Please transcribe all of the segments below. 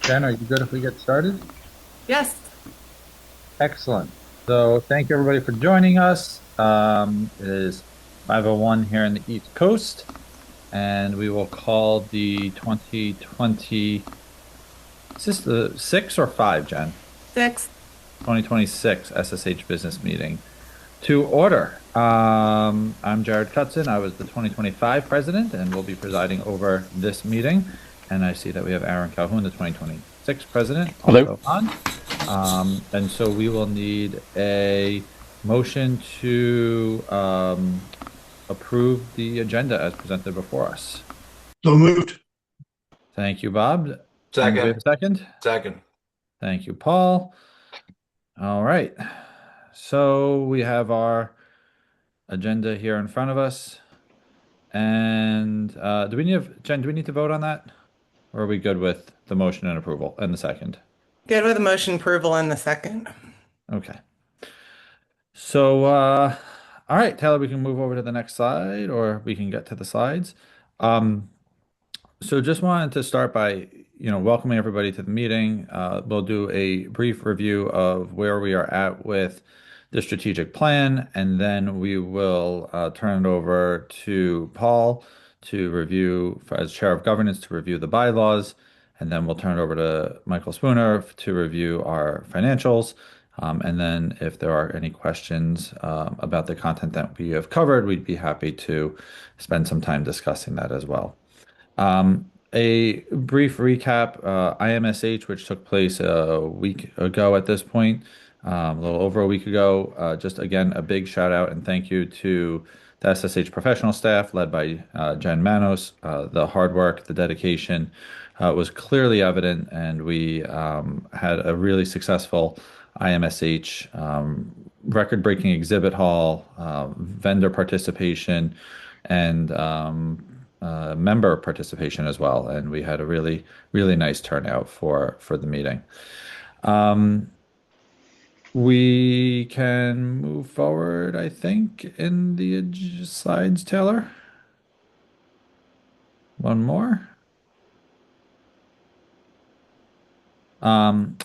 Jen, are you good if we get started? Yes. Excellent. So thank you everybody for joining us. It is 5:01 here in the East Coast, and we will call the 2020, is this the six or five, Jen? Six. 2026 SSH business meeting to order. I'm Jared Cutzen. I was the 2025 president and will be presiding over this meeting. And I see that we have Aaron Calhoun, the 2026 president, Hello. also on. And so we will need a motion to approve the agenda as presented before us. So moved. Thank you, Bob. And do we have Second. a second? Second. Thank you, Paul. All right. So we have our agenda here in front of us. And Jen, do we need to vote on that? Or are we good with the motion and approval and the second? Good with the motion approval in the second. Okay. So, all right, Taylor, we can move over to the next slide or we can get to the slides. Um, so just wanted to start by, welcoming everybody to the meeting. We'll do a brief review of where we are at with the strategic plan, and then we will turn it over to Paul to review, as chair of governance, to review the bylaws, and then we'll turn it over to Michael Spooner to review our financials. And then if there are any questions about the content that we have covered, we'd be happy to spend some time discussing that as well. A brief recap, IMSH, which took place a week ago at this point, a little over a week ago. Just again, a big shout out and thank you to the SSH professional staff led by Jen Manos. The hard work, the dedication was clearly evident, and we had a really successful IMSH record-breaking exhibit hall, vendor participation, and member participation as well, and we had a really, really nice turnout for the meeting. We can move forward, I think, in the slides, Taylor. One more.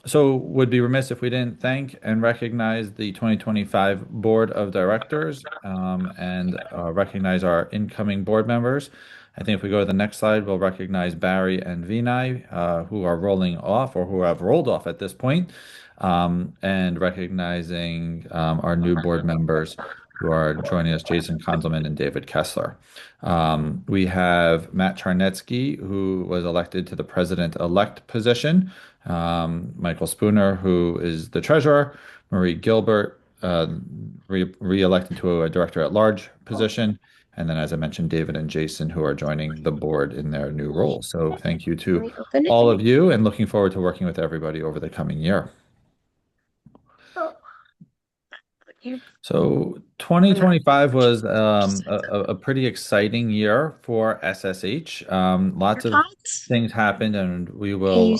So would be remiss if we didn't thank and recognize the 2025 Board of Directors and recognize our incoming board members. I think if we go to the next slide, we'll recognize Barry and Vinay, who are rolling off or who have rolled off at this point, and recognizing our new board members who are joining us, Jason Konzelman and David Kessler. We have Matt Charnetsky, who was elected to the president-elect position, Michael Spooner, who is the treasurer, Marie Gilbert, re-elected to a director-at-large position, and then, as I mentioned, David and Jason, who are joining the board in their new roles. So thank you to all of you, and looking forward to working with everybody over the coming year. So 2025 was a pretty exciting year for SSH. Lots of things happened, and we will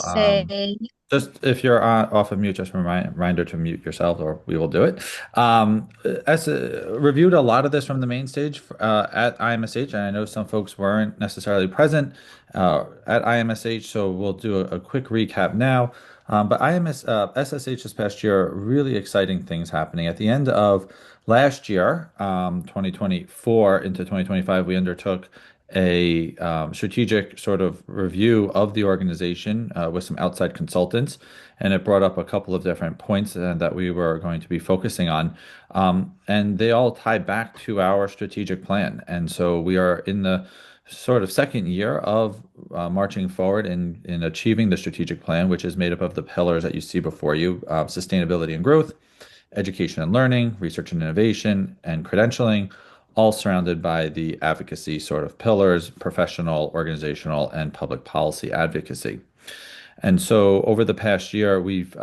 just if you're off of mute, just a reminder to mute yourselves, or we will do it. As reviewed a lot of this from the main stage at IMSH, and I know some folks weren't necessarily present at IMSH, so we'll do a quick recap now. But SSH this past year, really exciting things happening. At the end of last year, 2024 into 2025, we undertook a strategic sort of review of the organization with some outside consultants, and it brought up a couple of different points that we were going to be focusing on. And they all tie back to our strategic plan. And so we are in the sort of second year of marching forward in achieving the strategic plan, which is made up of the pillars that you see before you: sustainability and growth, education and learning, research and innovation, and credentialing, all surrounded by the advocacy sort of pillars: professional, organizational, and public policy advocacy. And so over the past year, we've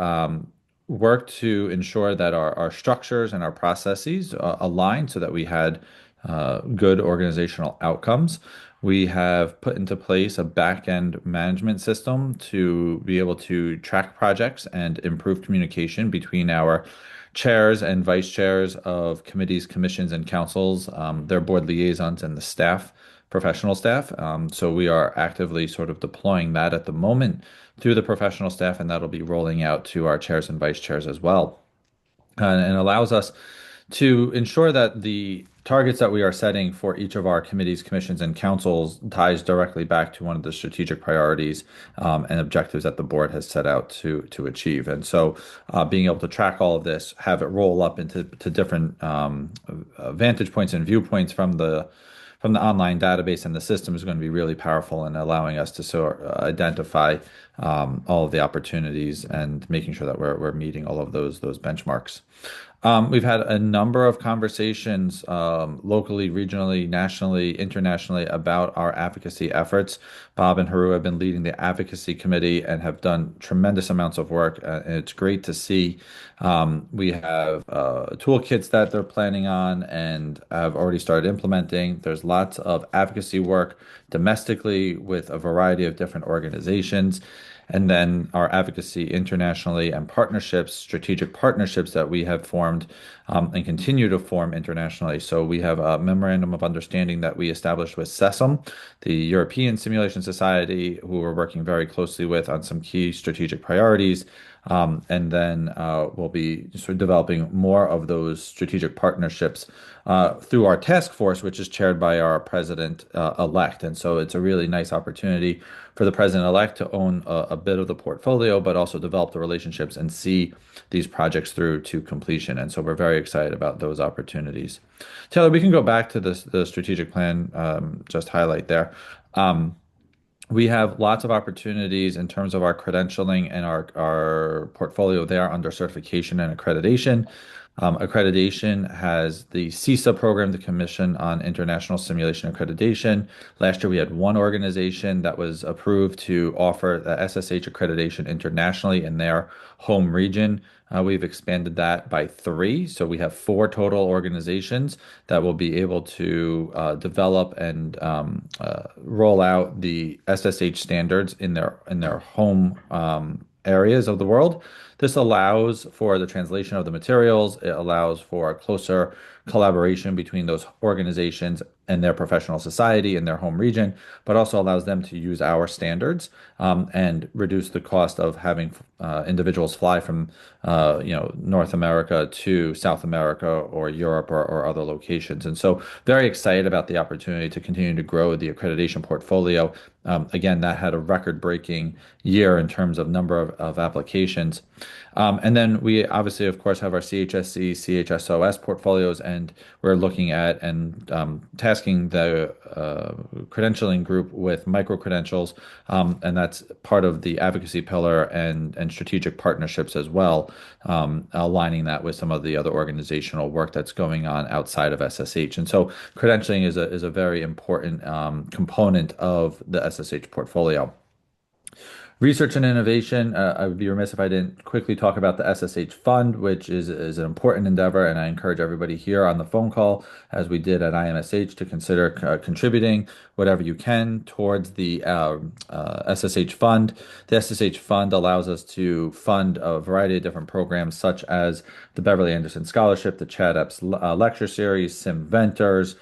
worked to ensure that our structures and our processes align so that we had good organizational outcomes. We have put into place a back-end management system to be able to track projects and improve communication between our chairs and vice chairs of committees, commissions, and councils, their board liaisons, and the staff professional staff. So we are actively sort of deploying that at the moment through the professional staff, and that'll be rolling out to our chairs and vice chairs as well. And allows us to ensure that the targets that we are setting for each of our committees, commissions, and councils ties directly back to one of the strategic priorities and objectives that the board has set out to achieve. And so, being able to track all of this, have it roll up into different vantage points and viewpoints from the online database and the system is going to be really powerful in allowing us to sort identify all of the opportunities and making sure that we're meeting all of those benchmarks. We've had a number of conversations locally, regionally, nationally, internationally about our advocacy efforts. Bob and Haru have been leading the advocacy committee and have done tremendous amounts of work. And it's great to see. We have toolkits that they're planning on and have already started implementing. There's lots of advocacy work domestically with a variety of different organizations. And then our advocacy internationally and partnerships, strategic partnerships that we have formed and continue to form internationally. So we have a memorandum of understanding that we established with SESM, the European Simulation Society, who we're working very closely with on some key strategic priorities. And then we'll be sort of developing more of those strategic partnerships through our task force, which is chaired by our president elect. And so it's a really nice opportunity for the president-elect to own a bit of the portfolio, but also develop the relationships and see these projects through to completion. And so we're very excited about those opportunities. Taylor, we can go back to the strategic plan, just highlight there. We have lots of opportunities in terms of our credentialing and our portfolio there under certification and accreditation. Accreditation has the CISA program, the Commission on International Simulation Accreditation. Last year, we had one organization that was approved to offer the SSH accreditation internationally in their home region. We've expanded that by three, so we have four total organizations that will be able to develop and roll out the SSH standards in their home areas of the world. This allows for the translation of the materials. It allows for a closer collaboration between those organizations and their professional society in their home region, but also allows them to use our standards and reduce the cost of having individuals fly from North America to South America or Europe or other locations. And so very excited about the opportunity to continue to grow the accreditation portfolio. Again, that had a record-breaking year in terms of number of applications. And then we obviously, of course, have our CHSC, CHSOS portfolios, and we're looking at and tasking the credentialing group with micro-credentials, and that's part of the advocacy pillar and strategic partnerships as well, aligning that with some of the other organizational work that's going on outside of SSH. And so credentialing is a very important component of the SSH portfolio. Research and innovation. I would be remiss if I didn't quickly talk about the SSH Fund, which is an important endeavor, and I encourage everybody here on the phone call, as we did at IMSH, to consider contributing whatever you can towards the SSH Fund. The SSH Fund allows us to fund a variety of different programs, such as the Beverly Anderson Scholarship, the Chad Epps Lecture Series, SimVentors,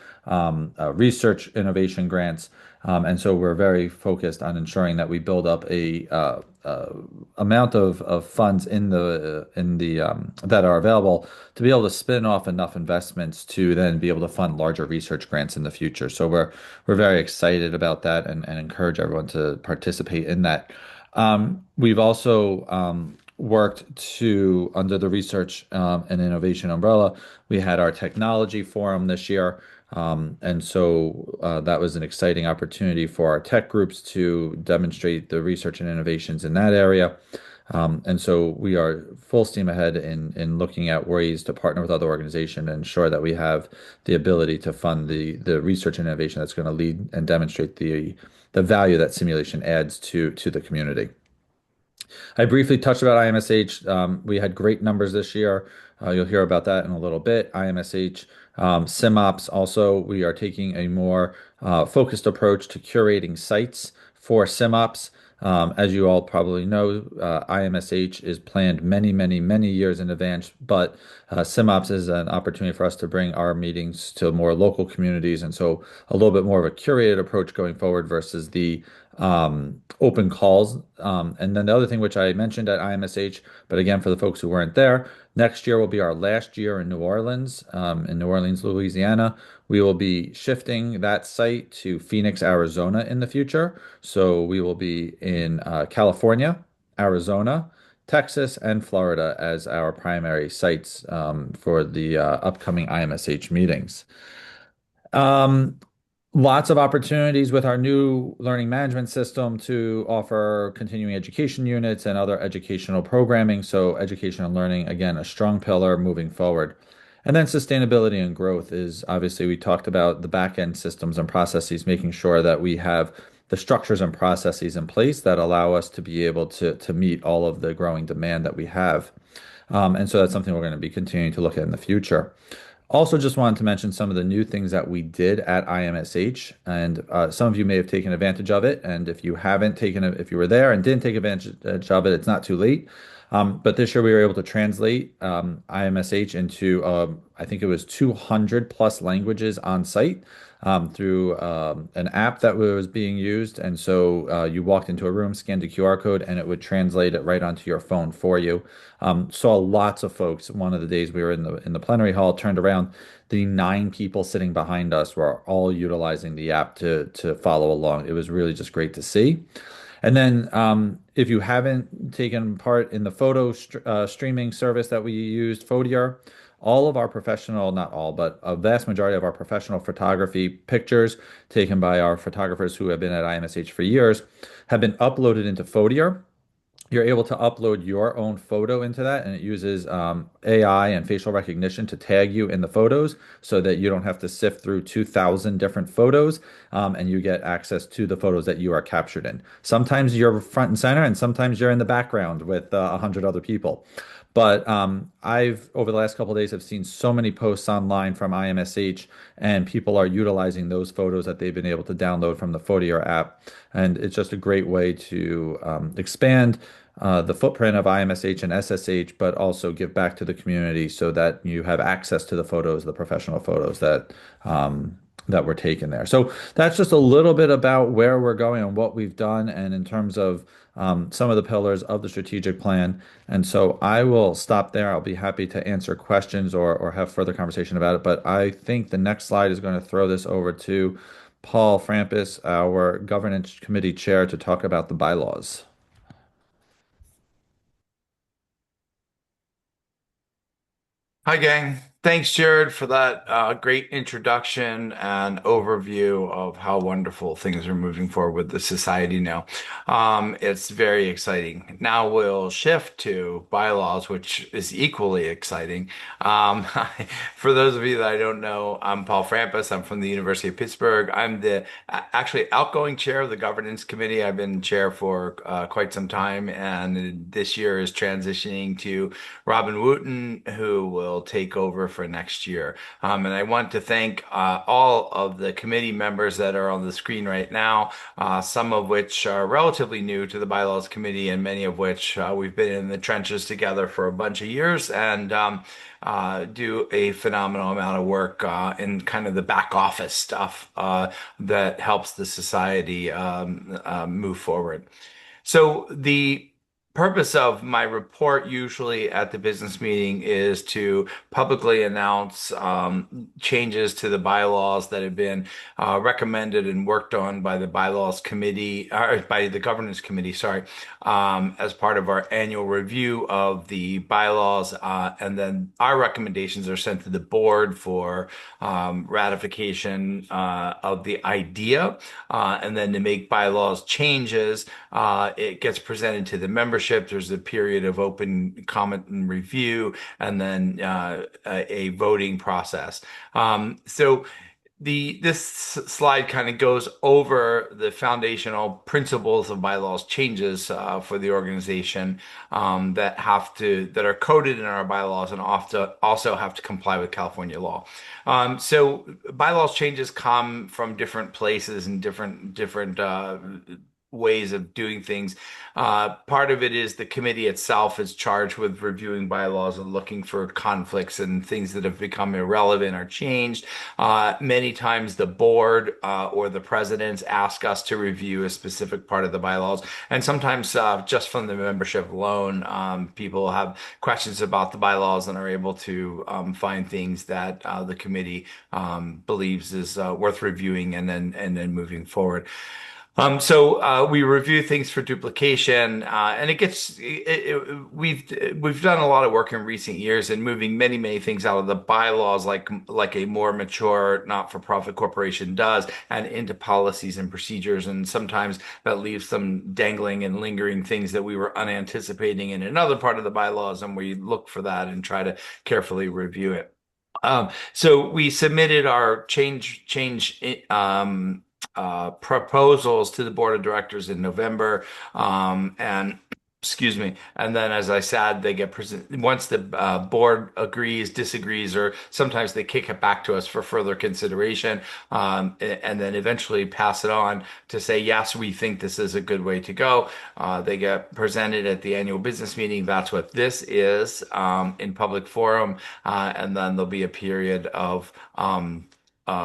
research innovation grants. And so we're very focused on ensuring that we build up a amount of funds in the that are available to be able to spin off enough investments to then be able to fund larger research grants in the future. So we're very excited about that and encourage everyone to participate in that. We've also worked to, under the research and innovation umbrella, we had our technology forum this year. And so that was an exciting opportunity for our tech groups to demonstrate the research and innovations in that area. And so we are full steam ahead in looking at ways to partner with other organizations and ensure that we have the ability to fund the research and innovation that's going to lead and demonstrate the value that simulation adds to the community. I briefly touched about IMSH. We had great numbers this year. You'll hear about that in a little bit. IMSH, SimOps also, we are taking a more focused approach to curating sites for SimOps. As you all probably know, IMSH is planned many, many, many years in advance, but SimOps is an opportunity for us to bring our meetings to more local communities, and so a little bit more of a curated approach going forward versus the open calls. And then the other thing which I mentioned at IMSH, but again for the folks who weren't there, next year will be our last year in New Orleans, Louisiana. We will be shifting that site to Phoenix, Arizona in the future. So we will be in California, Arizona, Texas, and Florida as our primary sites for the upcoming IMSH meetings. Um, Lots of opportunities with our new learning management system to offer continuing education units and other educational programming. So, education and learning, again, a strong pillar moving forward. And then sustainability and growth is obviously we talked about the back end systems and processes, making sure that we have the structures and processes in place that allow us to be able to meet all of the growing demand that we have. And so that's something we're going to be continuing to look at in the future. Also, just wanted to mention some of the new things that we did at IMSH, and some of you may have taken advantage of it. And if you haven't taken it, if you were there and didn't take advantage of it, it's not too late. But this year we were able to translate IMSH into, I think it was 200 plus languages on site through an app that was being used. And so you walked into a room, scanned a QR code, and it would translate it right onto your phone for you. Saw lots of folks. One of the days we were in the plenary hall, turned around, the 9 people sitting behind us were all utilizing the app to follow along. It was really just great to see. And then, if you haven't taken part in the streaming service that we used, Photier, all of our professional, not all, but a vast majority of our professional photography pictures taken by our photographers who have been at IMSH for years have been uploaded into Photier. You're able to upload your own photo into that, and it uses AI and facial recognition to tag you in the photos so that you don't have to sift through 2,000 different photos, and you get access to the photos that you are captured in. Sometimes you're front and center, and sometimes you're in the background with 100 other people. But I've over the last couple of days have seen so many posts online from IMSH, and people are utilizing those photos that they've been able to download from the Photier app, and it's just a great way to expand the footprint of IMSH and SSH, but also give back to the community so that you have access to the photos, the professional photos that were taken there. So that's just a little bit about where we're going and what we've done, and in terms of some of the pillars of the strategic plan. And so I will stop there. I'll be happy to answer questions or have further conversation about it. But I think the next slide is going to throw this over to Paul Frampus, our governance committee chair, to talk about the bylaws. Hi, gang. Thanks, Jared, for that great introduction and overview of how wonderful things are moving forward with the society now. It's very exciting. Now we'll shift to bylaws, which is equally exciting. Um, for those of you that I don't know, I'm Paul Frampus. I'm from the University of Pittsburgh. I'm the actually outgoing chair of the governance committee. I've been chair for quite some time, and this year is transitioning to Robin Wooten, who will take over for next year. And I want to thank all of the committee members that are on the screen right now, some of which are relatively new to the Bylaws Committee, and many of which we've been in the trenches together for a bunch of years and do a phenomenal amount of work in kind of the back office stuff that helps the society move forward. So the purpose of my report usually at the business meeting is to publicly announce changes to the bylaws that have been recommended and worked on by the bylaws committee, or by the governance committee, sorry, as part of our annual review of the bylaws. And then our recommendations are sent to the board for ratification of the idea. And then to make bylaws changes, it gets presented to the membership. There's a period of open comment and review, and then a voting process. So this slide kind of goes over the foundational principles of bylaws changes for the organization that are coded in our bylaws and often also have to comply with California law. So bylaws changes come from different places and different ways of doing things. Part of it is the committee itself is charged with reviewing bylaws and looking for conflicts and things that have become irrelevant or changed. Many times the board or the presidents ask us to review a specific part of the bylaws. And sometimes just from the membership alone, people have questions about the bylaws and are able to find things that the committee believes is worth reviewing and then moving forward. So we review things for duplication, and we've done a lot of work in recent years in moving many things out of the bylaws, like a more mature not-for-profit corporation does, and into policies and procedures. And sometimes that leaves some dangling and lingering things that we were unanticipating in another part of the bylaws, and we look for that and try to carefully review it. So we submitted our proposals to the board of directors in November, and excuse me, and then as I said, they get present once the board agrees, disagrees, or sometimes they kick it back to us for further consideration, and then eventually pass it on to say yes, we think this is a good way to go. They get presented at the annual business meeting. That's what this is in public forum, and then there'll be a period of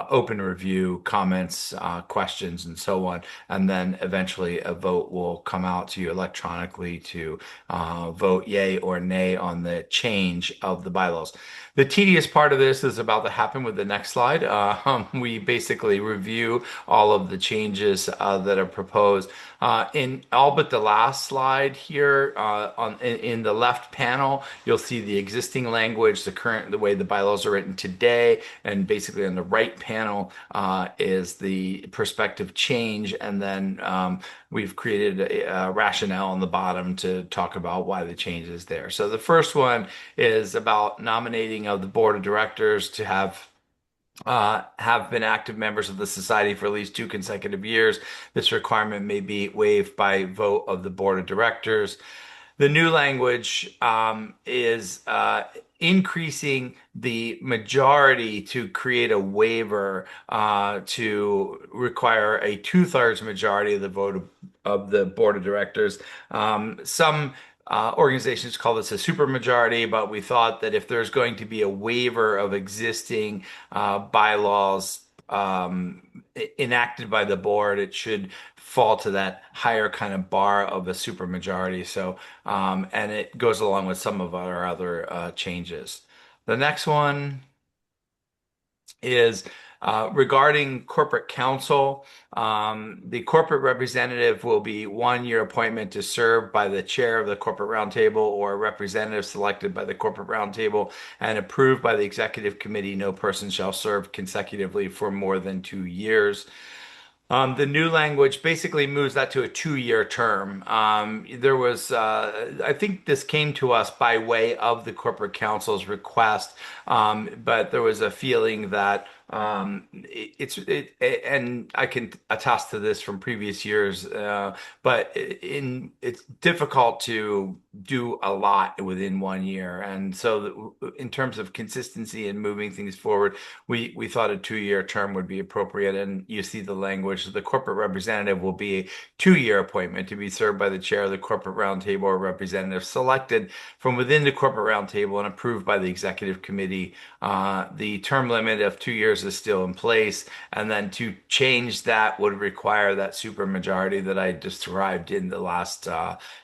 open review, comments, questions, and so on. And then eventually a vote will come out to you electronically to vote yay or nay on the change of the bylaws. The tedious part of this is about to happen with the next slide. We basically review all of the changes that are proposed. In all but the last slide here, in the left panel, you'll see the existing language, the way the bylaws are written today, and basically on the right panel is the prospective change, and then we've created a rationale on the bottom to talk about why the change is there. So the first one is about nominating of the board of directors to have been active members of the society for at least 2 consecutive years. This requirement may be waived by vote of the board of directors. The new language is increasing the majority to create a waiver to require a two-thirds majority of the vote of the board of directors. Some organizations call this a supermajority, but we thought that if there's going to be a waiver of existing bylaws enacted by the board, it should fall to that higher kind of bar of a supermajority. So, and it goes along with some of our other changes. The next one is regarding corporate counsel. The corporate representative will be 1 year appointment to serve by the chair of the corporate roundtable or a representative selected by the corporate roundtable and approved by the executive committee. No person shall serve consecutively for more than 2 years. The new language basically moves that to a 2 year term. I think this came to us by way of the corporate counsel's request, but there was a feeling that and I can attest to this from previous years, but it's difficult to do a lot within 1 year. And so in terms of consistency and moving things forward, we thought a 2 year term would be appropriate. And you see the language, the corporate representative will be a 2 year appointment to be served by the chair of the corporate roundtable or representative selected from within the corporate roundtable and approved by the executive committee. The term limit of 2 years is still in place, and then to change that would require that supermajority that I described in the last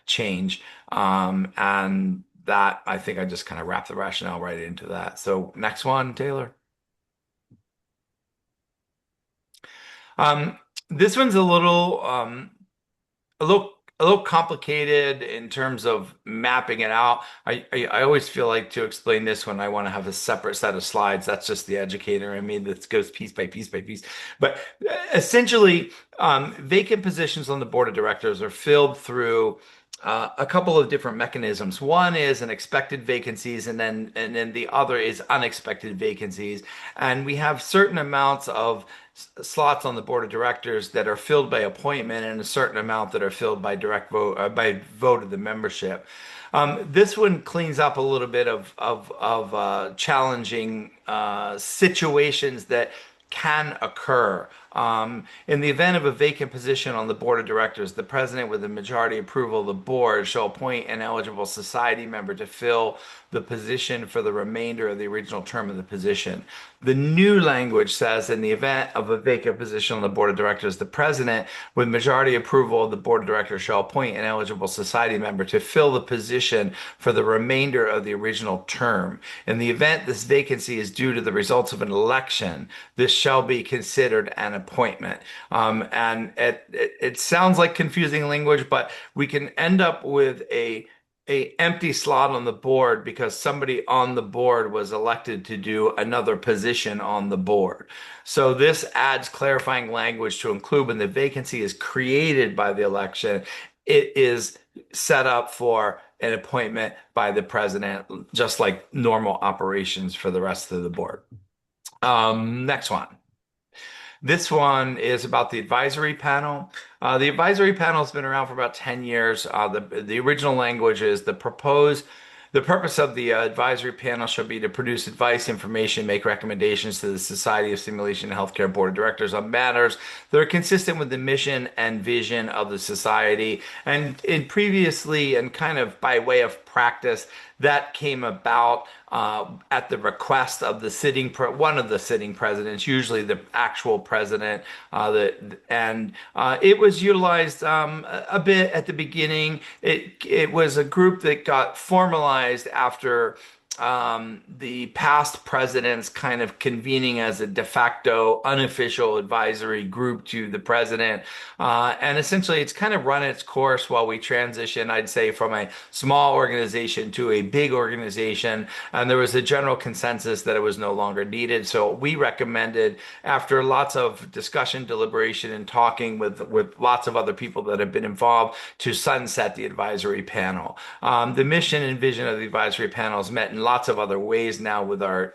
change. And that, I think I just kind of wrapped the rationale right into that. So next one, Taylor. This one's a little a little complicated in terms of mapping it out. I always feel like to explain this when I want to have a separate set of slides. That's just the educator in me that goes piece by piece by piece. But essentially, vacant positions on the board of directors are filled through a couple of different mechanisms. One is an expected vacancies, and then the other is unexpected vacancies. And we have certain amounts of slots on the board of directors that are filled by appointment, and a certain amount that are filled by direct vote by vote of the membership. This one cleans up a little bit of challenging situations that can occur. In the event of a vacant position on the board of directors, the president, with the majority approval of the board, shall appoint an eligible society member to fill the position for the remainder of the original term of the position. The new language says, in the event of a vacant position on the board of directors, the president, with majority approval of the board of directors, shall appoint an eligible society member to fill the position for the remainder of the original term. In the event this vacancy is due to the results of an election, this shall be considered an appointment. And it sounds like confusing language, but we can end up with a empty slot on the board because somebody on the board was elected to do another position on the board. So this adds clarifying language to include when the vacancy is created by the election, it is set up for an appointment by the president, just like normal operations for the rest of the board. Next one. This one is about the advisory panel. The advisory panel has been around for about 10 years. The original language is the purpose of the advisory panel shall be to produce advice, information, make recommendations to the Society of Simulation and Healthcare Board of Directors on matters that are consistent with the mission and vision of the society. And in previously, and kind of by way of practice, that came about at the request of one of the sitting presidents, usually the actual president. It was utilized a bit at the beginning. It was a group that got formalized after the past presidents kind of convening as a de facto unofficial advisory group to the president. And essentially, it's kind of run its course while we transition, I'd say, from a small organization to a big organization. And there was a general consensus that it was no longer needed. So we recommended, after lots of discussion, deliberation, and talking with lots of other people that have been involved, to sunset the advisory panel. The mission and vision of the advisory panel is met in lots of other ways now with our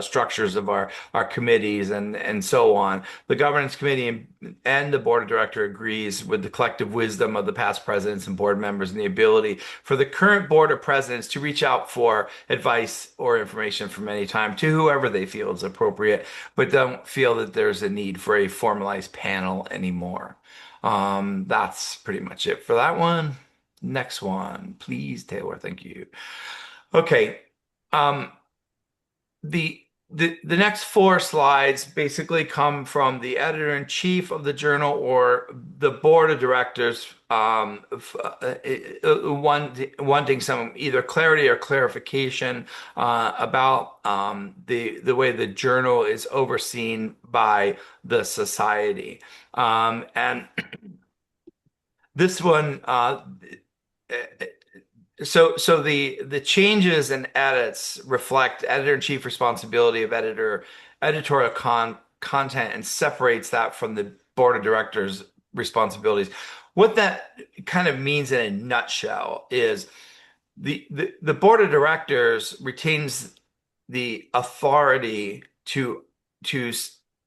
structures of our committees and so on. The governance committee and the board of director agrees with the collective wisdom of the past presidents and board members and the ability for the current board of presidents to reach out for advice or information from any time to whoever they feel is appropriate, but don't feel that there's a need for a formalized panel anymore. That's pretty much it for that one. Next one, please, Taylor. Thank you. Okay. Um, the next four slides basically come from the editor-in-chief of the journal or the board of directors, wanting some either clarity or clarification about the way the journal is overseen by the society. And this one, so the changes and edits reflect editor-in-chief responsibility of editorial content and separates that from the board of directors' responsibilities. What that kind of means in a nutshell is the board of directors retains the authority to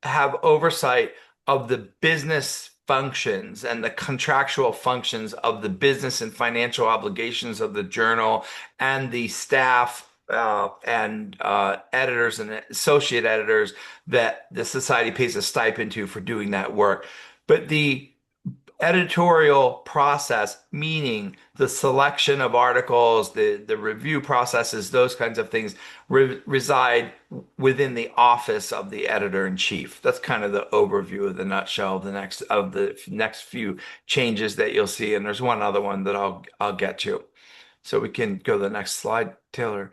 have oversight of the business functions and the contractual functions of the business and financial obligations of the journal and the staff and editors and associate editors that the society pays a stipend to for doing that work. But the editorial process, meaning the selection of articles, the review processes, those kinds of things reside within the office of the editor-in-chief. That's kind of the overview of the nutshell of the next few changes that you'll see. And there's one other one that I'll get to. So we can go to the next slide, Taylor.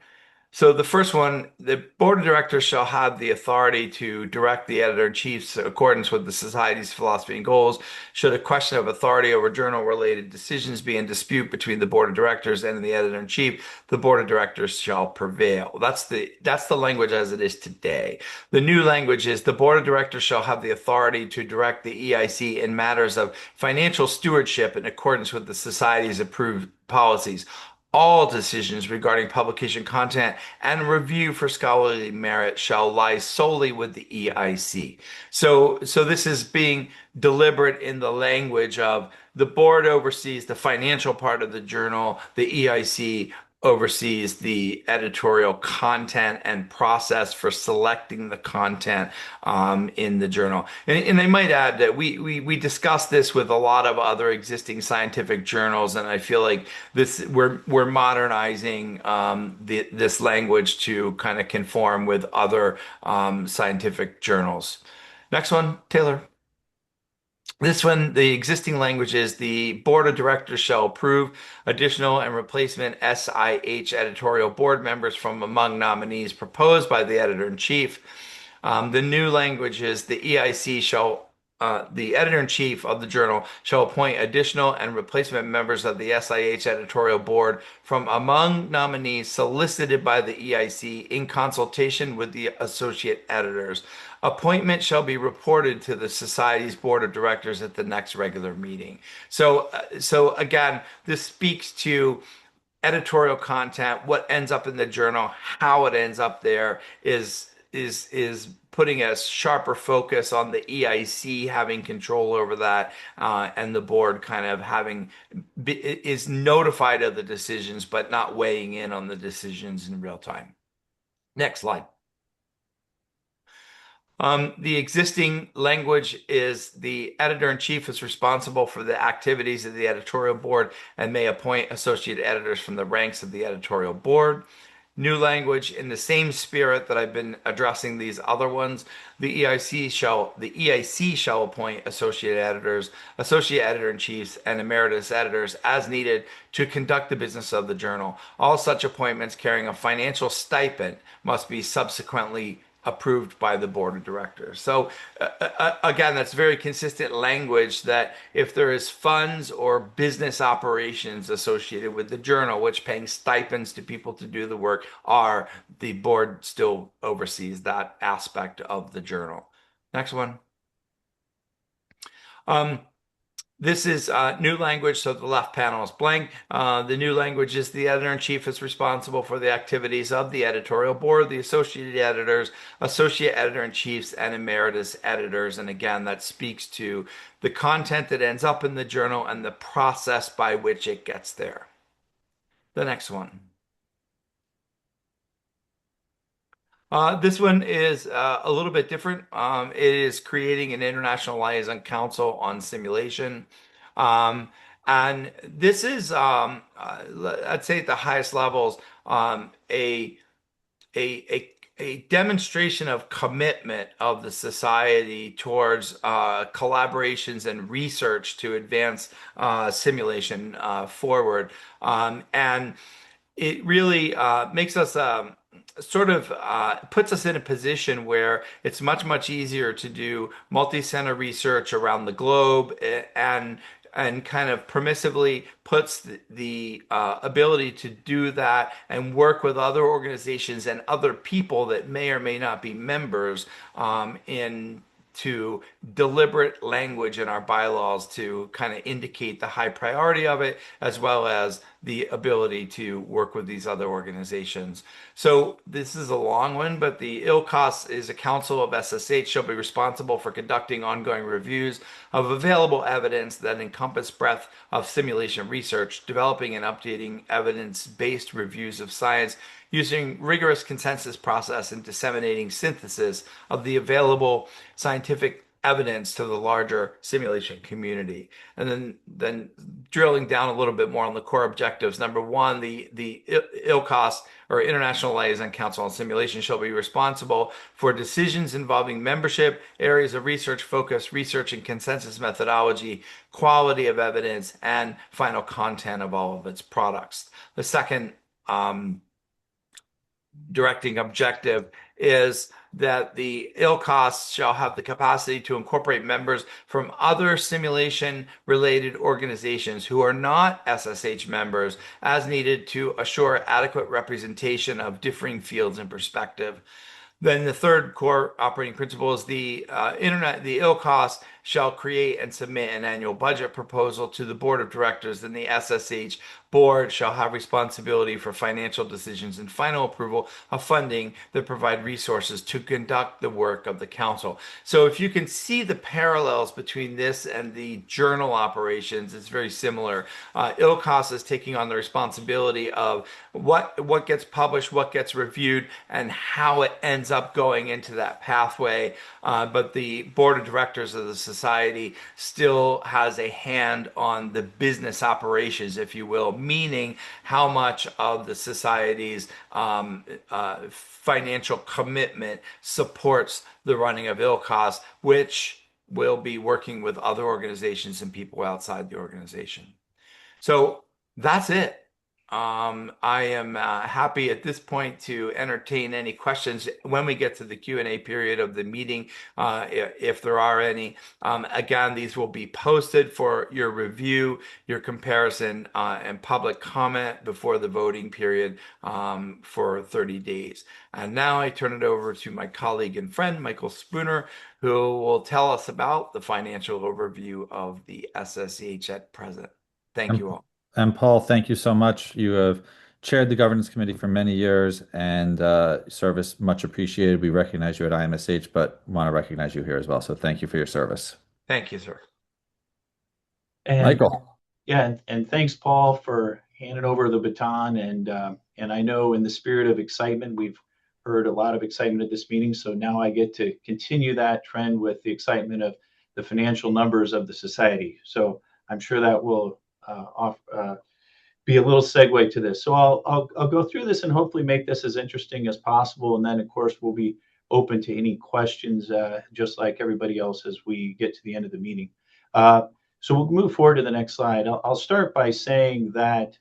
So the first one, the board of directors shall have the authority to direct the editor-in-chief's accordance with the society's philosophy and goals. Should a question of authority over journal-related decisions be in dispute between the board of directors and the editor-in-chief, the board of directors shall prevail. That's the language as it is today. The new language is the board of directors shall have the authority to direct the EIC in matters of financial stewardship in accordance with the society's approved policies. All decisions regarding publication content and review for scholarly merit shall lie solely with the EIC. So this is being deliberate in the language of the board oversees the financial part of the journal, the EIC oversees the editorial content and process for selecting the content in the journal. And I might add that we discussed this with a lot of other existing scientific journals, and I feel like we're modernizing this language to kind of conform with other scientific journals. Next one, Taylor. This one, the existing language is the board of directors shall approve additional and replacement SIH editorial board members from among nominees proposed by the editor-in-chief. The new language is the editor-in-chief of the journal shall appoint additional and replacement members of the SIH editorial board from among nominees solicited by the EIC in consultation with the associate editors. Appointment shall be reported to the Society's board of directors at the next regular meeting. So again, this speaks to editorial content, what ends up in the journal, how it ends up there is putting a sharper focus on the EIC having control over that, and the board kind of is notified of the decisions, but not weighing in on the decisions in real time. Next slide. The existing language is the editor-in-chief is responsible for the activities of the editorial board and may appoint associate editors from the ranks of the editorial board. New language in the same spirit that I've been addressing these other ones. The EIC shall appoint associate editors, associate editor-in-chiefs, and emeritus editors as needed to conduct the business of the journal. All such appointments carrying a financial stipend must be subsequently approved by the board of directors. So again, that's very consistent language that if there is funds or business operations associated with the journal, which paying stipends to people to do the work are, the board still oversees that aspect of the journal. Next one. This is new language, so the left panel is blank. The new language is the editor-in-chief is responsible for the activities of the editorial board, the associate editors, associate editor-in-chiefs, and emeritus editors. And again, that speaks to the content that ends up in the journal and the process by which it gets there. The next one. This one is a little bit different. It is creating an international liaison council on simulation. And this is, I'd say at the highest levels, a demonstration of commitment of the society towards collaborations and research to advance simulation forward. And it really makes us puts us in a position where it's much easier to do multi-center research around the globe, and kind of permissively puts the ability to do that and work with other organizations and other people that may or may not be members into deliberate language in our bylaws to kind of indicate the high priority of it, as well as the ability to work with these other organizations. So this is a long one, but the ILCOS is a council of SSH shall be responsible for conducting ongoing reviews of available evidence that encompass breadth of simulation research, developing and updating evidence-based reviews of science using rigorous consensus process and disseminating synthesis of the available scientific evidence to the larger simulation community. And then drilling down a little bit more on the core objectives. Number one, the ILCOS, or International Liaison Council on Simulation, shall be responsible for decisions involving membership, areas of research focus, research and consensus methodology, quality of evidence, and final content of all of its products. The second directing objective is that the ILCOS shall have the capacity to incorporate members from other simulation-related organizations who are not SSH members as needed to assure adequate representation of differing fields and perspective. Then the third core operating principle is the ILCOS shall create and submit an annual budget proposal to the board of directors, and the SSH board shall have responsibility for financial decisions and final approval of funding that provide resources to conduct the work of the council. So if you can see the parallels between this and the journal operations, it's very similar. ILCOS is taking on the responsibility of what gets published, what gets reviewed, and how it ends up going into that pathway. But the board of directors of the society still has a hand on the business operations, if you will, meaning how much of the society's financial commitment supports the running of ILCOS, which will be working with other organizations and people outside the organization. So that's it. I am happy at this point to entertain any questions when we get to the Q&A period of the meeting, if there are any. Again, these will be posted for your review, your comparison, and public comment before the voting period for 30 days. And now I turn it over to my colleague and friend, Michael Spooner, who will tell us about the financial overview of the SSH at present. Thank you all. And Paul, thank you so much. You have chaired the governance committee for many years, and service much appreciated. We recognize you at IMSH, but want to recognize you here as well. So thank you for your service. Thank you, sir. And Michael. yeah, and thanks, Paul, for handing over the baton. And I know in the spirit of excitement, we've heard a lot of excitement at this meeting. So now I get to continue that trend with the excitement of the financial numbers of the society. So I'm sure that will be a little segue to this. So I'll go through this and hopefully make this as interesting as possible. And then, of course, we'll be open to any questions, just like everybody else, as we get to the end of the meeting. So we'll move forward to the next slide. I'll start by saying that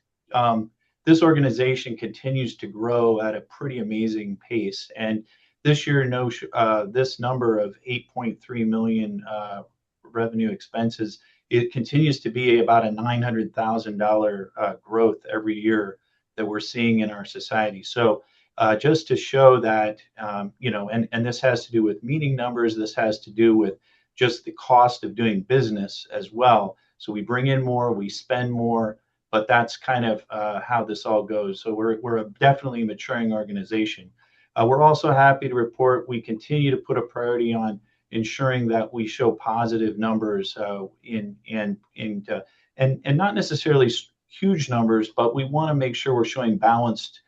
this organization continues to grow at a pretty amazing pace. And this year, this number of 8.3 million revenue expenses, it continues to be about a $900,000 growth every year that we're seeing in our society. So just to show that, and this has to do with meeting numbers, this has to do with just the cost of doing business as well. So we bring in more, we spend more, but that's kind of how this all goes. So we're definitely a maturing organization. We're also happy to report we continue to put a priority on ensuring that we show positive numbers and not necessarily huge numbers, but we want to make sure we're showing balanced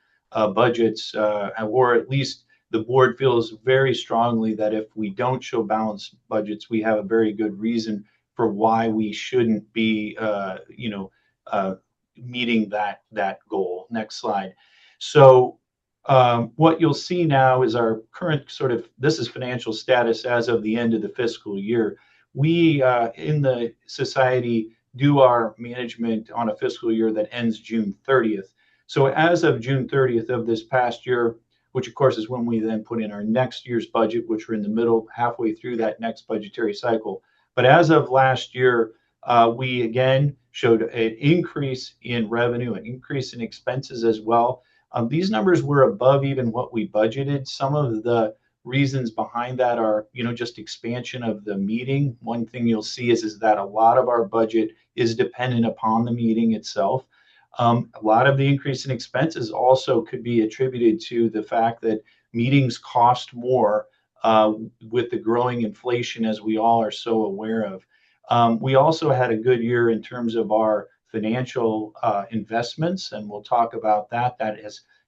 budgets, or at least the board feels very strongly that if we don't show balanced budgets, we have a very good reason for why we shouldn't be, meeting that goal. Next slide. So what you'll see now is our current this is financial status as of the end of the fiscal year. We in the society do our management on a fiscal year that ends June 30th. So as of June 30th of this past year, which of course is when we then put in our next year's budget, which we're in the middle, halfway through that next budgetary cycle. But as of last year, we again showed an increase in revenue, an increase in expenses as well. These numbers were above even what we budgeted. Some of the reasons behind that are, just expansion of the meeting. One thing you'll see is that a lot of our budget is dependent upon the meeting itself. A lot of the increase in expenses also could be attributed to the fact that meetings cost more with the growing inflation, as we all are so aware of. We also had a good year in terms of our financial investments, and we'll talk about that. That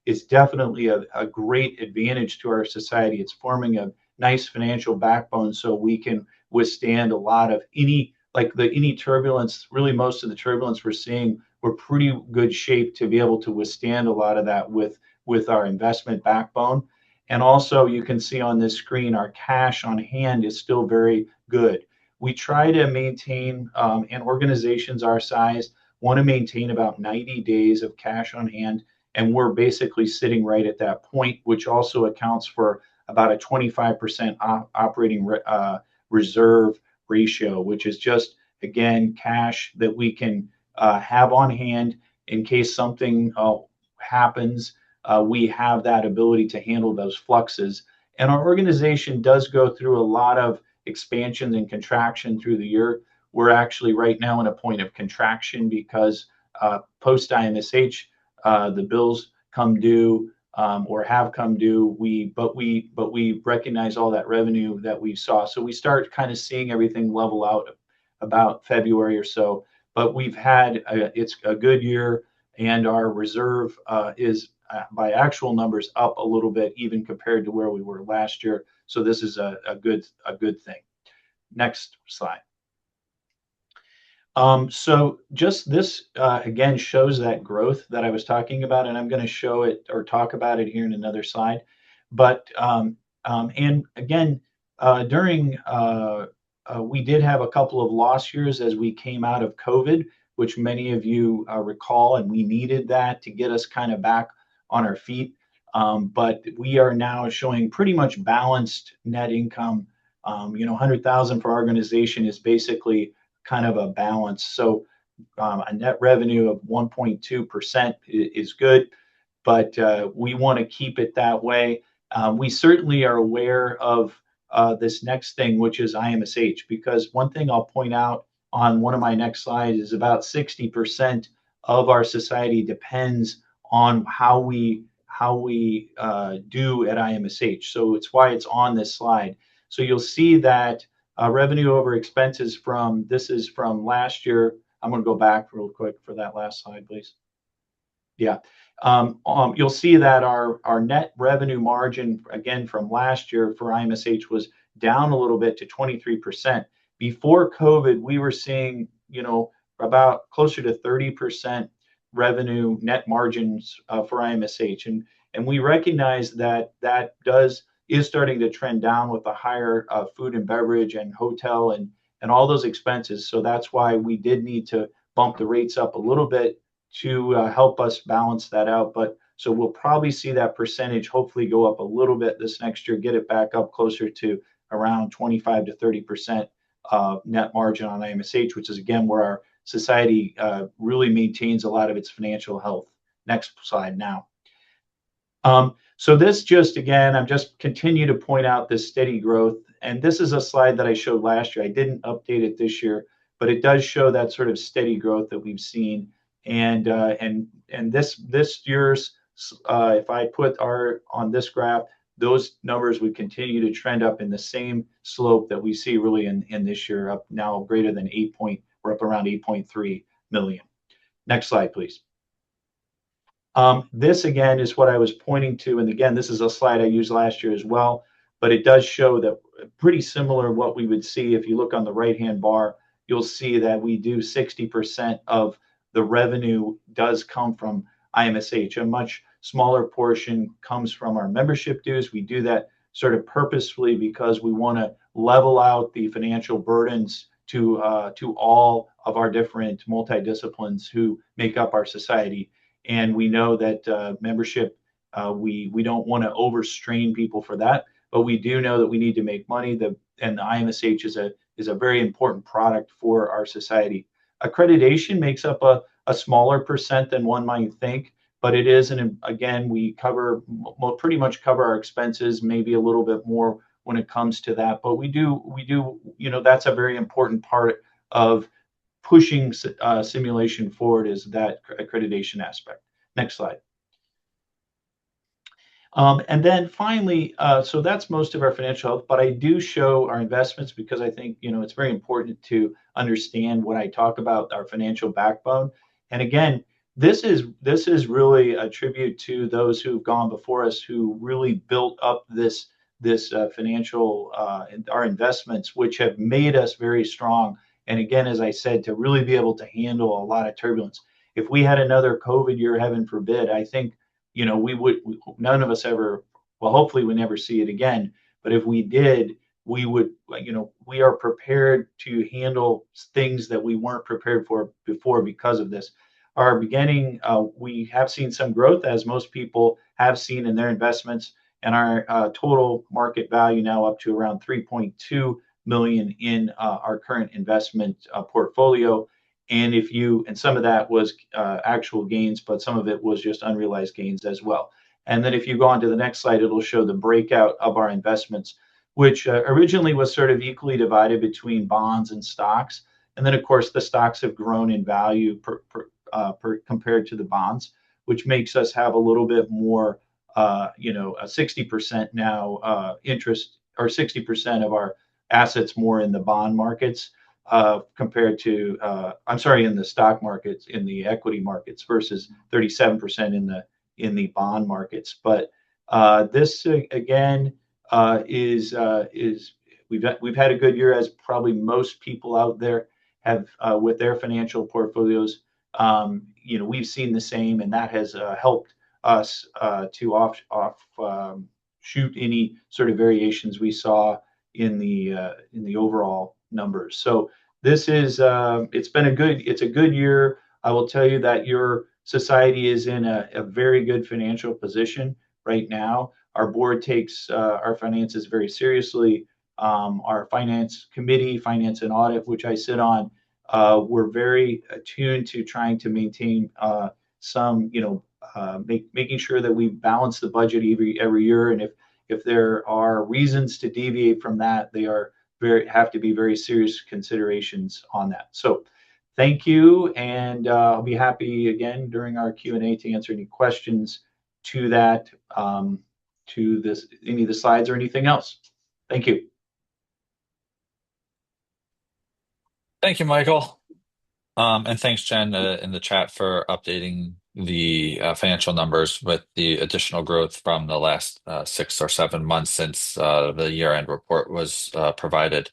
is definitely a great advantage to our society. It's forming a nice financial backbone so we can withstand a lot of any turbulence. Really, most of the turbulence we're seeing, we're pretty good shape to be able to withstand a lot of that with our investment backbone. And also, you can see on this screen, our cash on hand is still very good. We try to maintain, and organizations our size want to maintain about 90 days of cash on hand, and we're basically sitting right at that point, which also accounts for about a 25% operating reserve ratio, which is just, again, cash that we can have on hand in case something happens. We have that ability to handle those fluxes. And our organization does go through a lot of expansions and contraction through the year. We're actually right now in a point of contraction because post IMSH, the bills come due or have come due. But we recognize all that revenue that we saw, so we start kind of seeing everything level out about February or so. But we've had it's a good year, and our reserve is by actual numbers up a little bit, even compared to where we were last year. So this is a good thing. Next slide. So just this again shows that growth that I was talking about, and I'm going to show it or talk about it here in another slide. But and again, during we did have a couple of lost years as we came out of COVID, which many of you recall, and we needed that to get us kind of back on our feet. But we are now showing pretty much balanced net income. 100,000 for our organization is basically kind of a balance. So a net revenue of 1.2% is good, but we want to keep it that way. We certainly are aware of this next thing, which is IMSH, because one thing I'll point out on one of my next slides is about 60% of our society depends on how we do at IMSH. So it's why it's on this slide. So you'll see that revenue over expenses this is from last year. I'm going to go back real quick for that last slide, please. Yeah. You'll see that our net revenue margin, again, from last year for IMSH was down a little bit to 23%. Before COVID, we were seeing, about closer to 30% revenue net margins for IMSH. And we recognize that is starting to trend down with the higher food and beverage and hotel and all those expenses. So that's why we did need to bump the rates up a little bit to help us balance that out. But so we'll probably see that percentage hopefully go up a little bit this next year, get it back up closer to around 25 to 30% net margin on IMSH, which is again where our society really maintains a lot of its financial health. Next slide now. So this just, again, I'm just continue to point out this steady growth. And this is a slide that I showed last year. I didn't update it this year, but it does show that sort of steady growth that we've seen. And this year's, if I put on this graph, those numbers would continue to trend up in the same slope that we see really in this year, up now greater than we're up around 8.3 million. Next slide, please. This again is what I was pointing to, and again, this is a slide I used last year as well, but it does show that pretty similar what we would see if you look on the right-hand bar. You'll see that we do 60% of the revenue does come from IMSH. A much smaller portion comes from our membership dues. We do that sort of purposefully because we want to level out the financial burdens to all of our different multidisciplines who make up our society. And we know that membership, we don't want to overstrain people for that, but we do know that we need to make money. And the IMSH is a very important product for our society. Accreditation makes up a smaller percent than one might think, but it is, and again, we pretty much cover our expenses, maybe a little bit more when it comes to that. But we do, that's a very important part of pushing simulation forward, is that accreditation aspect. Next slide. And then finally, so that's most of our financial health, but I do show our investments because I think, it's very important to understand when I talk about our financial backbone. And again, this is really a tribute to those who've gone before us, who really built up this financial, our investments, which have made us very strong. And again, as I said, to really be able to handle a lot of turbulence. If we had another COVID year, heaven forbid, I think, none of us ever, well, hopefully we never see it again. But if we did, we would, we are prepared to handle things that we weren't prepared for before because of this. Our beginning, we have seen some growth, as most people have seen in their investments, and our total market value now up to around 3.2 million in our current investment portfolio. And some of that was actual gains, but some of it was just unrealized gains as well. And then if you go on to the next slide, it'll show the breakout of our investments. which originally was sort of equally divided between bonds and stocks. And then, of course, the stocks have grown in value compared to the bonds, which makes us have a little bit more, a 60% now interest, or 60% of our assets more in the bond markets compared to, I'm sorry, in the stock markets, in the equity markets versus 37% in the bond markets. But this again is we've had a good year, as probably most people out there have with their financial portfolios. We've seen the same, and that has helped us to shoot any sort of variations we saw in the overall numbers. So it's a good year. I will tell you that your society is in a very good financial position right now. Our board takes our finances very seriously. Our finance committee, finance and audit, which I sit on, we're very attuned to trying to maintain making sure that we balance the budget every year. And if there are reasons to deviate from that, they have to be very serious considerations on that. So thank you, and I'll be happy again during our Q&A to answer any questions to that, to this, any of the slides or anything else. Thank you. Thank you, Michael. And thanks, Jen, in the chat for updating the financial numbers with the additional growth from the last 6 or 7 months since the year-end report was provided.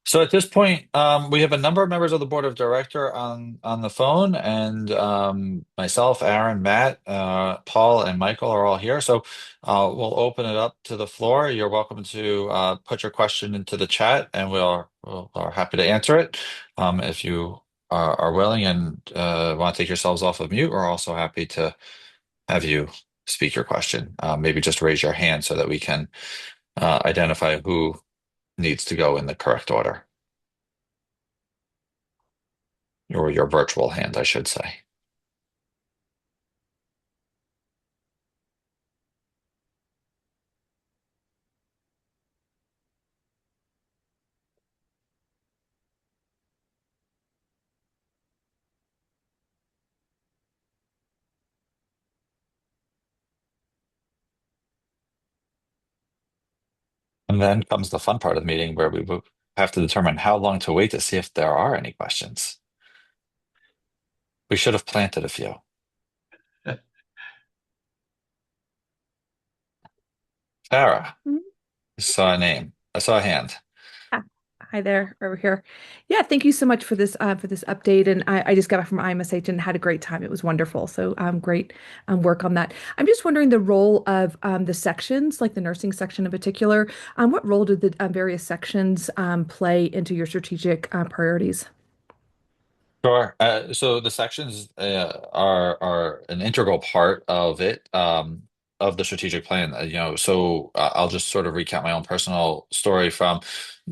So at this point, we have a number of members of the board of director on the phone, and myself, Aaron, Matt, Paul, and Michael are all here. So we'll open it up to the floor. You're welcome to put your question into the chat, and we're happy to answer it. If you are willing and want to take yourselves off of mute, we're also happy to have you speak your question. Maybe just raise your hand so that we can identify who needs to go in the correct order. Or your virtual hand, I should say. And then comes the fun part of the meeting where we will have to determine how long to wait to see if there are any questions. We should have planted a few. Farah, I saw a name. I saw a hand. Hi there, over here. Yeah, thank you so much for this update. And I just got back from IMSH and had a great time. It was wonderful. So great work on that. I'm just wondering the role of the sections, like the nursing section in particular. What role did the various sections play into your strategic priorities? Sure. So the sections are an integral part of it, of the strategic plan. So I'll just sort of recount my own personal story from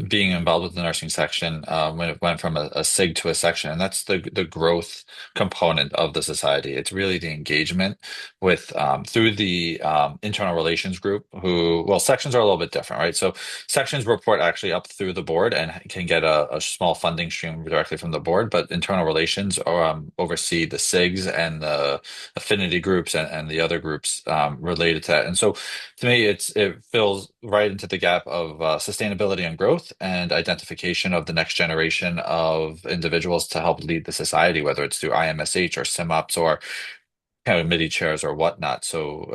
being involved with the nursing section when it went from a SIG to a section, and that's the growth component of the society. It's really the engagement with through the internal relations group. Well, sections are a little bit different, right? So sections report actually up through the board and can get a small funding stream directly from the board, but internal relations oversee the SIGs and the affinity groups and the other groups related to that. And so to me, it fills right into the gap of sustainability and growth and identification of the next generation of individuals to help lead the society, whether it's through IMSH or SIMOPS or committee chairs or whatnot. So,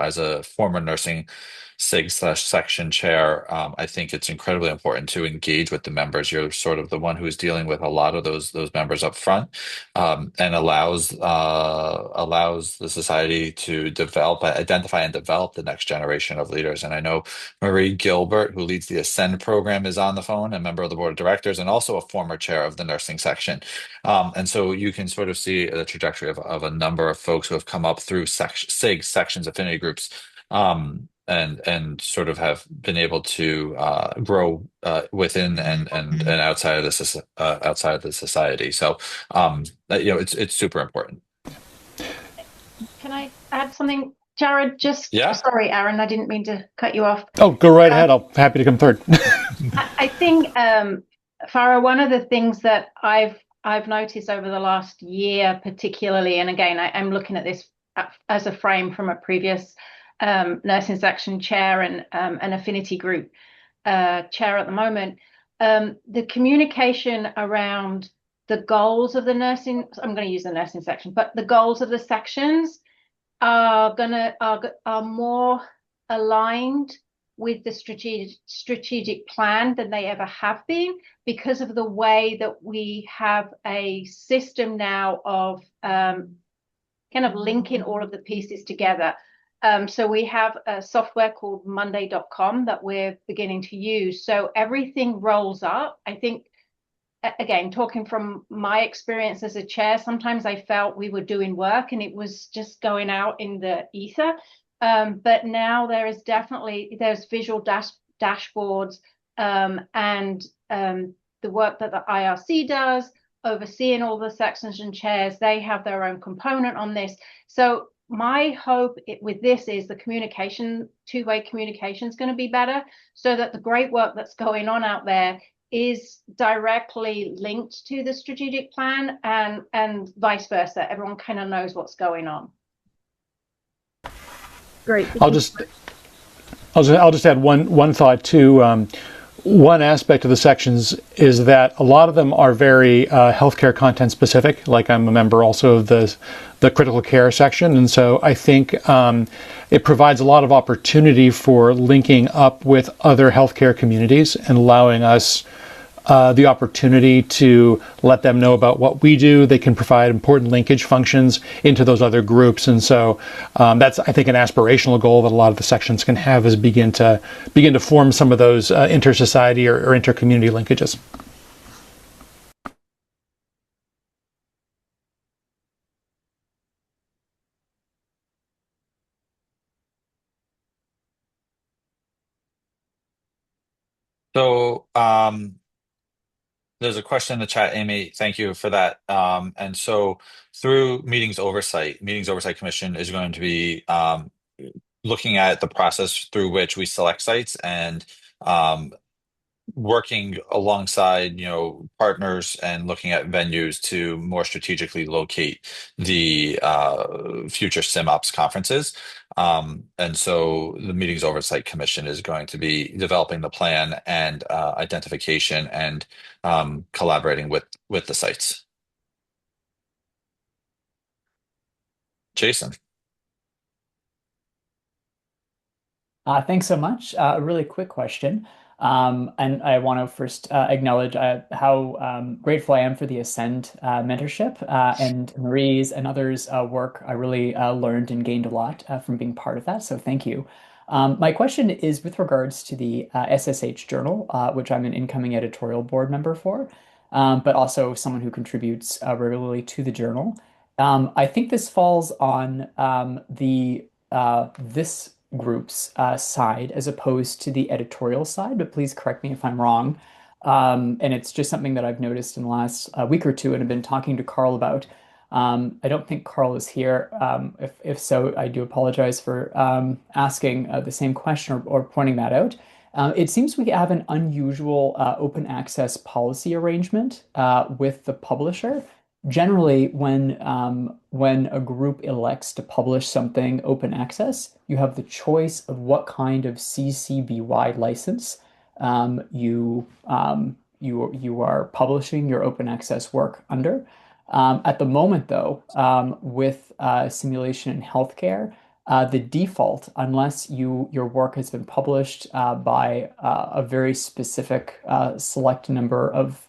as a former nursing SIG/section chair, I think it's incredibly important to engage with the members. You're sort of the one who's dealing with a lot of those members up front, and allows the society to identify and develop the next generation of leaders. And I know Marie Gilbert, who leads the Ascend program, is on the phone, a member of the board of directors, and also a former chair of the nursing section. And so you can sort of see the trajectory of a number of folks who have come up through SIG sections, affinity groups, and sort of have been able to grow within and outside of the society. So it's super important. Can I add something? Jared, just Yeah. sorry, Aaron, I didn't mean to cut you off. Oh, go right ahead. I'm happy to come third. I think, Farah, one of the things that I've noticed over the last year, particularly, and again, I'm looking at this as a frame from a previous nursing section chair and an affinity group chair at the moment. The communication around the goals of the nursing, I'm going to use the nursing section, but the goals of the sections are more aligned with the strategic plan than they ever have been, because of the way that we have a system now of kind of linking all of the pieces together. So we have a software called Monday.com that we're beginning to use. So everything rolls up. I think, again, talking from my experience as a chair, sometimes I felt we were doing work and it was just going out in the ether. But now there's visual dashboards, and the work that the IRC does, overseeing all the sections and chairs, they have their own component on this. So my hope with this is the communication, two-way communication is going to be better, so that the great work that's going on out there is directly linked to the strategic plan, and vice versa. Everyone kind of knows what's going on. Great. I'll just add one thought too. One aspect of the sections is that a lot of them are very healthcare content specific. Like, I'm a member also of the critical care section, and so I think it provides a lot of opportunity for linking up with other healthcare communities and allowing us the opportunity to let them know about what we do. They can provide important linkage functions into those other groups, and so that's, I think, an aspirational goal that a lot of the sections can have, is begin to form some of those inter-society or inter-community linkages. So, there's a question in the chat, Amy. Thank you for that. And so through Meetings Oversight Commission is going to be looking at the process through which we select sites and um, working alongside, partners and looking at venues to more strategically locate the future SimOps conferences. And so the Meetings Oversight Commission is going to be developing the plan and identification and collaborating with the sites. Jason. Thanks so much. A really quick question. And I want to first acknowledge how grateful I am for the Ascend mentorship, and Marie's and others' work. I really learned and gained a lot from being part of that. So thank you. My question is with regards to the SSH journal, which I'm an incoming editorial board member for, but also someone who contributes regularly to the journal. I think this falls on the this group's side as opposed to the editorial side, but please correct me if I'm wrong. And it's just something that I've noticed in the last week or two and have been talking to Carl about. I don't think Carl is here. If so, I do apologize for asking the same question or pointing that out. It seems we have an unusual open access policy arrangement with the publisher. Generally, when a group elects to publish something open access, you have the choice of what kind of CC BY license you are publishing your open access work under. At the moment, though, with simulation in healthcare, the default, unless your work has been published by a very specific select number of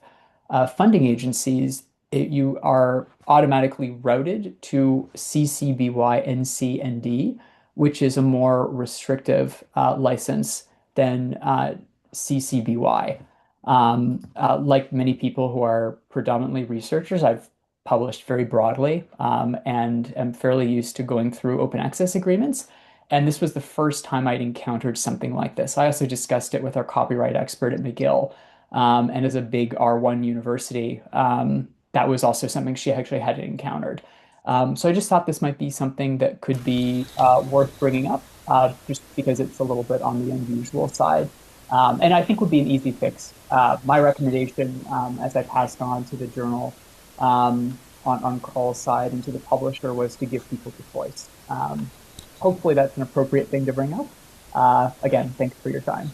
funding agencies, you are automatically routed to CC BY NC and D, which is a more restrictive license than CC BY. Like many people who are predominantly researchers, I've published very broadly, and am fairly used to going through open access agreements. And this was the first time I'd encountered something like this. I also discussed it with our copyright expert at McGill. And as a big R1 university, that was also something she actually hadn't encountered. So I just thought this might be something that could be worth bringing up, just because it's a little bit on the unusual side. And I think would be an easy fix. My recommendation, as I passed on to the journal, on Carl's side and to the publisher, was to give people the choice. Hopefully that's an appropriate thing to bring up. Again, thanks for your time.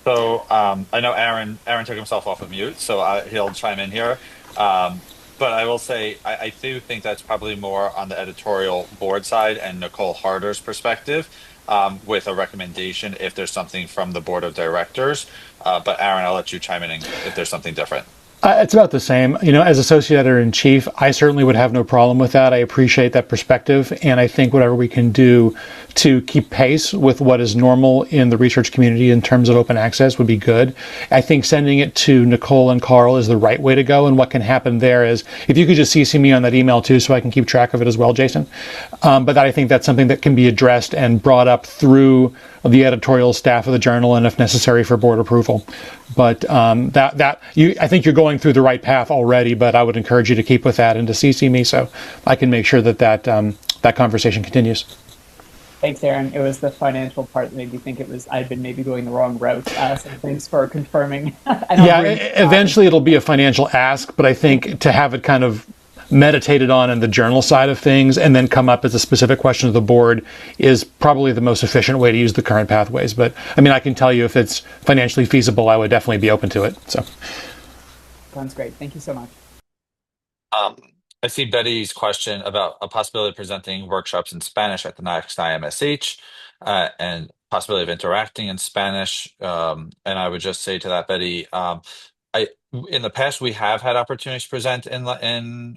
So I know Aaron took himself off of mute, so he'll chime in here. But I will say I do think that's probably more on the editorial board side and Nicole Harder's perspective, with a recommendation if there's something from the board of directors. But Aaron, I'll let you chime in if there's something different. It's about the same. As associate editor in chief, I certainly would have no problem with that. I appreciate that perspective, and I think whatever we can do to keep pace with what is normal in the research community in terms of open access would be good. I think sending it to Nicole and Carl is the right way to go, and what can happen there is, if you could just CC me on that email too so I can keep track of it as well, Jason. But I think that's something that can be addressed and brought up through the editorial staff of the journal and if necessary for board approval. But I think you're going through the right path already, but I would encourage you to keep with that and to CC me so I can make sure that conversation continues. Thanks, Aaron. It was the financial part that made me think I'd been maybe going the wrong route. So thanks for confirming. Eventually it'll be a financial ask, but I think to have it kind of meditated on in the journal side of things and then come up as a specific question to the board is probably the most efficient way to use the current pathways. But I can tell you if it's financially feasible, I would definitely be open to it. So sounds great. Thank you so much. I see Betty's question about a possibility of presenting workshops in Spanish at the next IMSH, and possibility of interacting in Spanish. And I would just say to that, Betty, in the past we have had opportunities to present in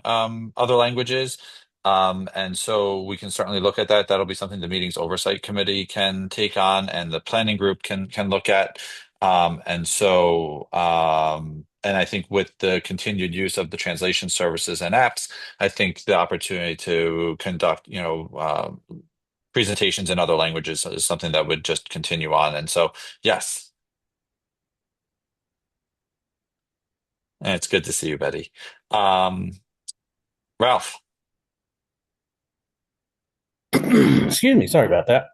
other languages, and so we can certainly look at that. That'll be something the meetings oversight committee can take on, and the planning group can look at. And I think with the continued use of the translation services and apps, I think the opportunity to conduct, presentations in other languages is something that would just continue on. And so, yes. And it's good to see you, Betty. Ralph. Excuse me, sorry about that.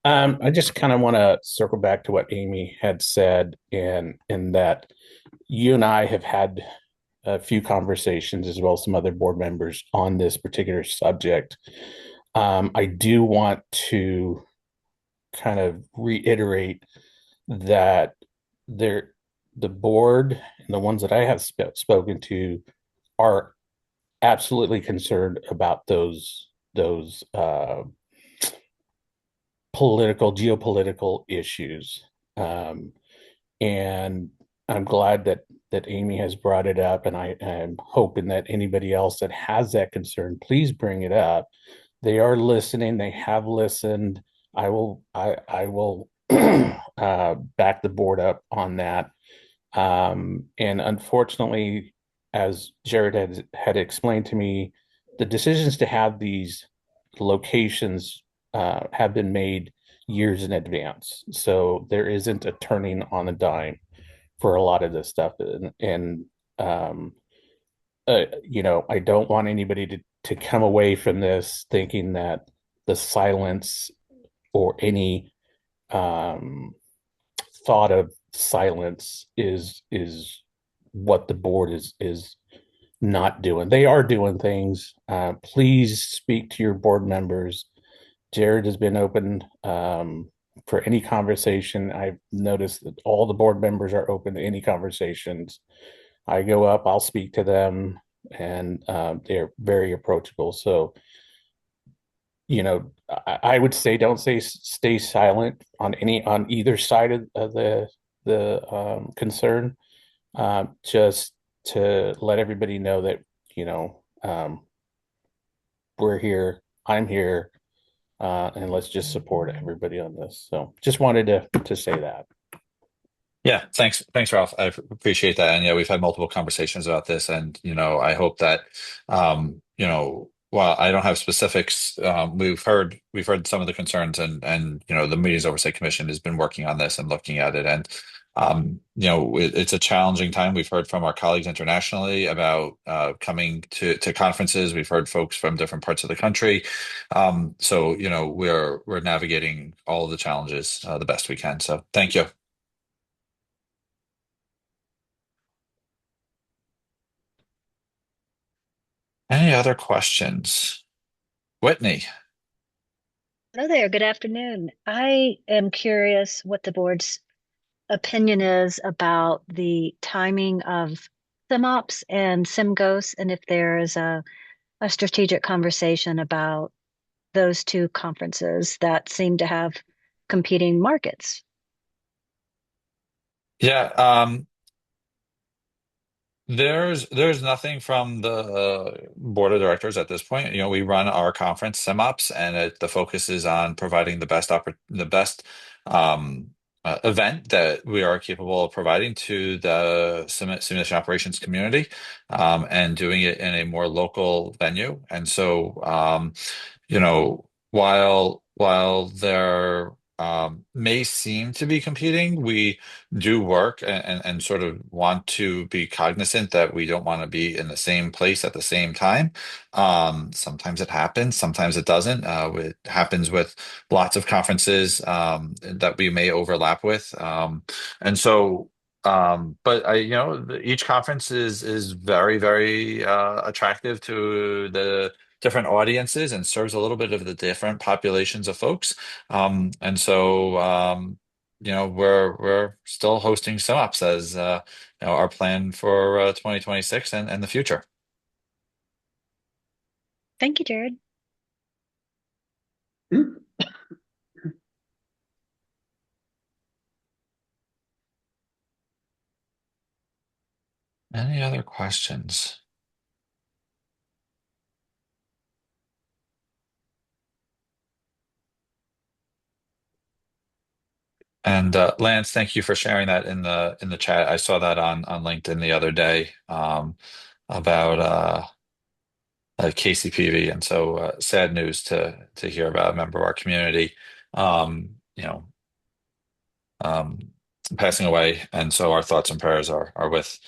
I just kind of want to circle back to what Amy had said, in that you and I have had a few conversations, as well as some other board members, on this particular subject. I do want to kind of reiterate that the board and the ones that I have spoken to are absolutely concerned about those geopolitical issues. And I'm glad that Amy has brought it up, and I'm hoping that anybody else that has that concern, please bring it up. They are listening. They have listened. I will back the board up on that. And unfortunately, as Jared had explained to me, the decisions to have these locations have been made years in advance. So there isn't a turning on a dime for a lot of this stuff. And I don't want anybody to come away from this thinking that the silence or any thought of silence is what the board is not doing. They are doing things. Please speak to your board members. Jared has been open for any conversation. I've noticed that all the board members are open to any conversations. I go up, I'll speak to them, and they're very approachable. So, I would say don't stay silent on either side of the concern. Just to let everybody know that we're here, I'm here, and let's just support everybody on this. So just wanted to say that. Yeah, thanks, Ralph. I appreciate that. And yeah, we've had multiple conversations about this, and I hope that while I don't have specifics, we've heard some of the concerns, and the Meetings Oversight Commission has been working on this and looking at it, and it's a challenging time. We've heard from our colleagues internationally about coming to conferences. We've heard folks from different parts of the country. So, we're navigating all of the challenges the best we can. So thank you. Any other questions? Whitney. Hello there. Good afternoon. I am curious what the board's opinion is about the timing of SimOps and SimGhosts, and if there is a strategic conversation about those two conferences that seem to have competing markets. Yeah, there's nothing from the board of directors at this point. We run our conference SimOps, and the focus is on providing the best event that we are capable of providing to the simulation operations community, and doing it in a more local venue. And so, while there may seem to be competing, we do work and sort of want to be cognizant that we don't want to be in the same place at the same time. Sometimes it happens, sometimes it doesn't. It happens with lots of conferences that we may overlap with. And so, but each conference is very, very attractive to the different audiences and serves a little bit of the different populations of folks. And so, we're still hosting SimOps as our plan for 2026 and the future. Thank you, Jared. Any other questions? And Lance, thank you for sharing that in the chat. I saw that on LinkedIn the other day, about KCPV, and so sad news to hear about a member of our community, um, you know, um, passing away. And so our thoughts and prayers are with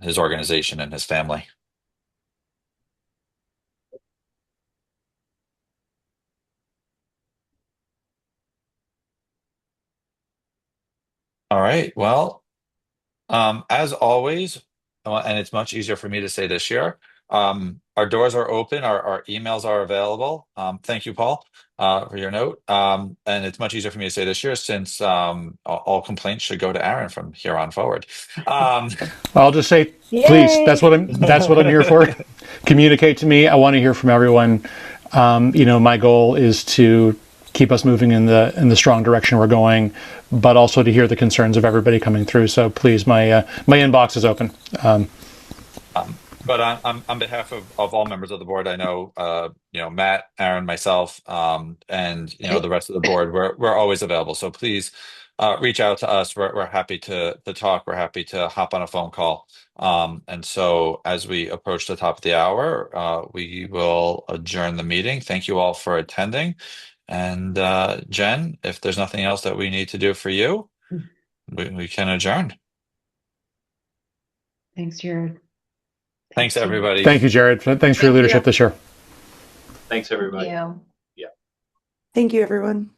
his organization and his family. All right. Well, as always, and it's much easier for me to say this year, our doors are open, our emails are available. Thank you, Paul, for your note. And it's much easier for me to say this year since all complaints should go to Aaron from here on forward. I'll just say, please, Yay! that's what I'm here for. Communicate to me. I want to hear from everyone. My goal is to keep us moving in the strong direction we're going, but also to hear the concerns of everybody coming through. So please, my inbox is open. But on behalf of all members of the board, I know, Matt, Aaron, myself, and the rest of the board, we're always available. So please reach out to us. We're happy to talk. We're happy to hop on a phone call. And so as we approach the top of the hour, we will adjourn the meeting. Thank you all for attending. And Jen, if there's nothing else that we need to do for you, we can adjourn. Thanks, Jared. Thanks, everybody. Thank you, Jared. Thanks for your leadership this year. Thanks, everybody. Yeah. Yeah. Thank you, everyone.